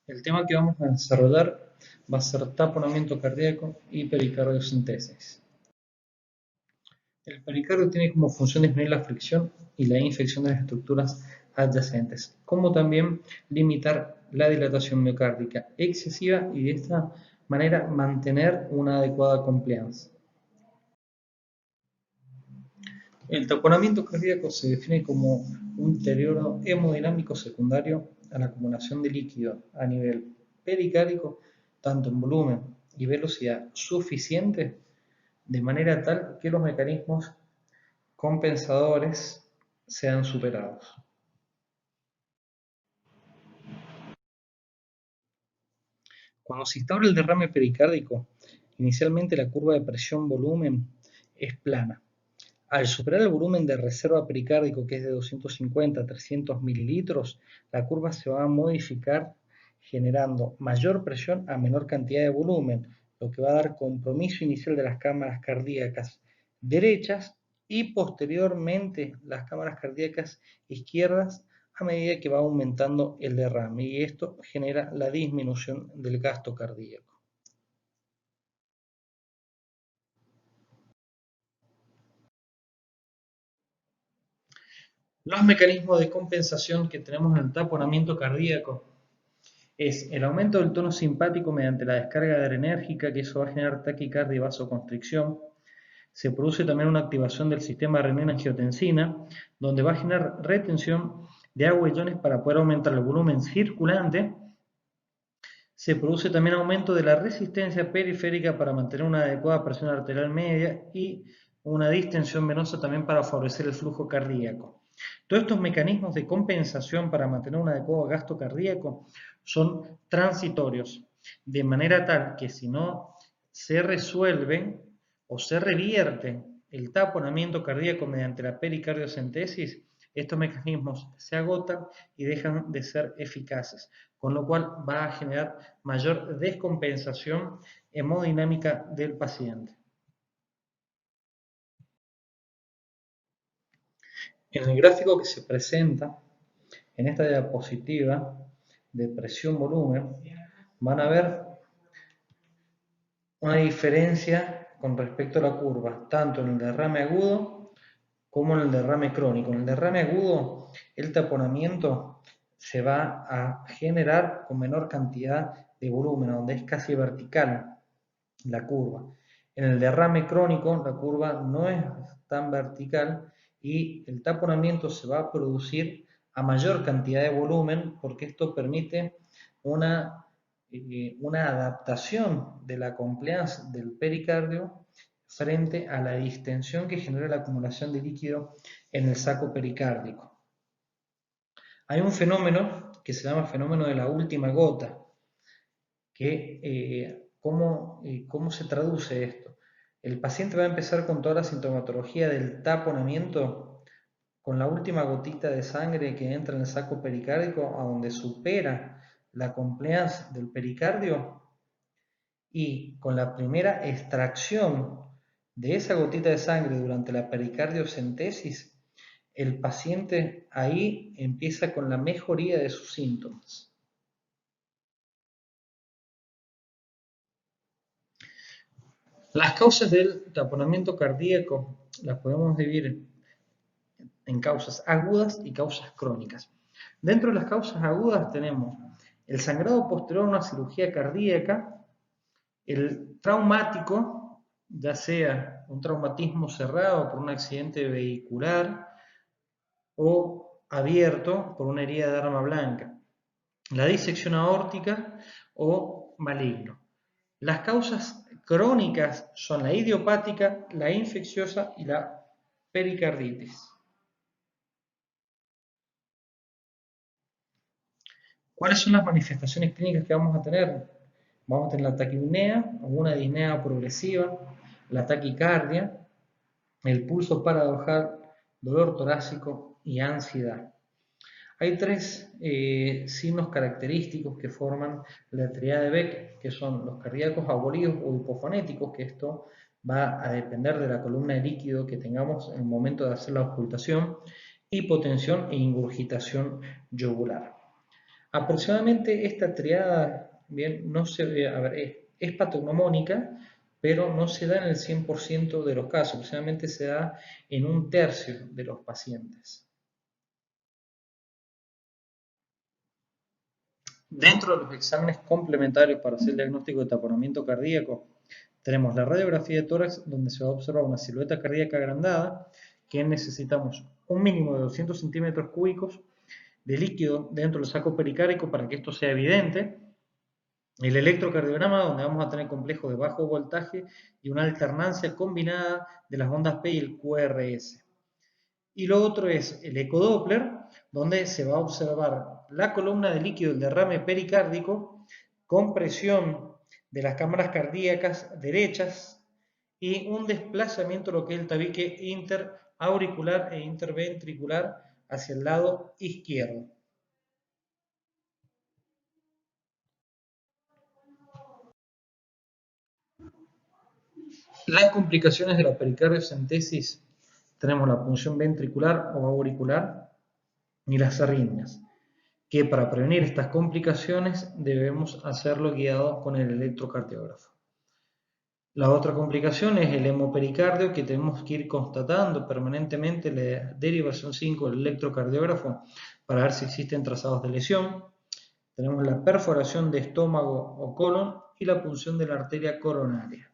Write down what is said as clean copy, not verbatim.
El tema que vamos a desarrollar va a ser taponamiento cardíaco y pericardiocentesis. El pericardio tiene como función disminuir la fricción y la infección de las estructuras adyacentes, como también limitar la dilatación miocárdica excesiva y de esta manera mantener una adecuada compliance. El taponamiento cardíaco se define como un deterioro hemodinámico secundario a la acumulación de líquido a nivel pericárdico, tanto en volumen y velocidad suficiente, de manera tal que los mecanismos compensadores sean superados. Cuando se instaura el derrame pericárdico, inicialmente la curva de presión-volumen es plana. Al superar el volumen de reserva pericárdico, que es de 250 a 300 mililitros, la curva se va a modificar generando mayor presión a menor cantidad de volumen, lo que va a dar compromiso inicial de las cámaras cardíacas derechas y posteriormente las cámaras cardíacas izquierdas a medida que va aumentando el derrame, y esto genera la disminución del gasto cardíaco. Los mecanismos de compensación que tenemos en el taponamiento cardíaco es el aumento del tono simpático mediante la descarga adrenérgica, que eso va a generar taquicardia y vasoconstricción. Se produce también una activación del sistema renina-angiotensina, donde va a generar retención de agua y iones para poder aumentar el volumen circulante. Se produce también aumento de la resistencia periférica para mantener una adecuada presión arterial media y una distensión venosa también para favorecer el flujo cardíaco. Todos estos mecanismos de compensación para mantener un adecuado gasto cardíaco son transitorios, de manera tal que si no se resuelve o se revierte el taponamiento cardíaco mediante la pericardiocentesis, estos mecanismos se agotan y dejan de ser eficaces, con lo cual va a generar mayor descompensación hemodinámica del paciente. En el gráfico que se presenta en esta diapositiva de presión-volumen, van a ver una diferencia con respecto a la curva, tanto en el derrame agudo como en el derrame crónico. En el derrame agudo, el taponamiento se va a generar con menor cantidad de volumen, donde es casi vertical la curva. En el derrame crónico, la curva no es tan vertical y el taponamiento se va a producir a mayor cantidad de volumen, porque esto permite una adaptación de la compliance del pericardio frente a la distensión que genera la acumulación de líquido en el saco pericárdico. Hay un fenómeno que se llama fenómeno de la última gota, que ¿cómo se traduce esto? El paciente va a empezar con toda la sintomatología del taponamiento, con la última gotita de sangre que entra en el saco pericárdico, a donde supera la compliance del pericardio, y con la primera extracción de esa gotita de sangre durante la pericardiocentesis, el paciente ahí empieza con la mejoría de sus síntomas. Las causas del taponamiento cardíaco las podemos dividir en causas agudas y causas crónicas. Dentro de las causas agudas tenemos el sangrado posterior a una cirugía cardíaca, el traumático, ya sea un traumatismo cerrado por un accidente vehicular o abierto por una herida de arma blanca, la disección aórtica o maligno. Las causas crónicas son la idiopática, la infecciosa y la pericarditis. ¿Cuáles son las manifestaciones clínicas que vamos a tener? Vamos a tener la taquipnea o una disnea progresiva, la taquicardia, el pulso paradojal, dolor torácico y ansiedad. Hay tres signos característicos que forman la triada de Beck, que son los cardíacos abolidos o hipofonéticos, que esto va a depender de la columna de líquido que tengamos en el momento de hacer la auscultación, hipotensión e ingurgitación yugular. Aproximadamente esta triada, bien, no se, a ver, es patognomónica, pero no se da en el 100% de los casos, aproximadamente se da en 1/3 de los pacientes. Dentro de los exámenes complementarios para hacer el diagnóstico de taponamiento cardíaco, tenemos la radiografía de tórax, donde se va a observar una silueta cardíaca agrandada, que necesitamos un mínimo de 200 centímetros cúbicos de líquido dentro del saco pericárdico para que esto sea evidente. El electrocardiograma, donde vamos a tener complejos de bajo voltaje y una alternancia combinada de las ondas P y el QRS. Y lo otro es el ecodoppler, donde se va a observar la columna de líquido del derrame pericárdico, compresión de las cámaras cardíacas derechas y un desplazamiento de lo que es el tabique interauricular e interventricular hacia el lado izquierdo. Las complicaciones de la pericardiocentesis, tenemos la punción ventricular o auricular y las arritmias, que para prevenir estas complicaciones debemos hacerlo guiados con el electrocardiógrafo. La otra complicación es el hemopericardio, que tenemos que ir constatando permanentemente la derivación 5 del electrocardiógrafo para ver si existen trazados de lesión. Tenemos la perforación de estómago o colon y la punción de la arteria coronaria.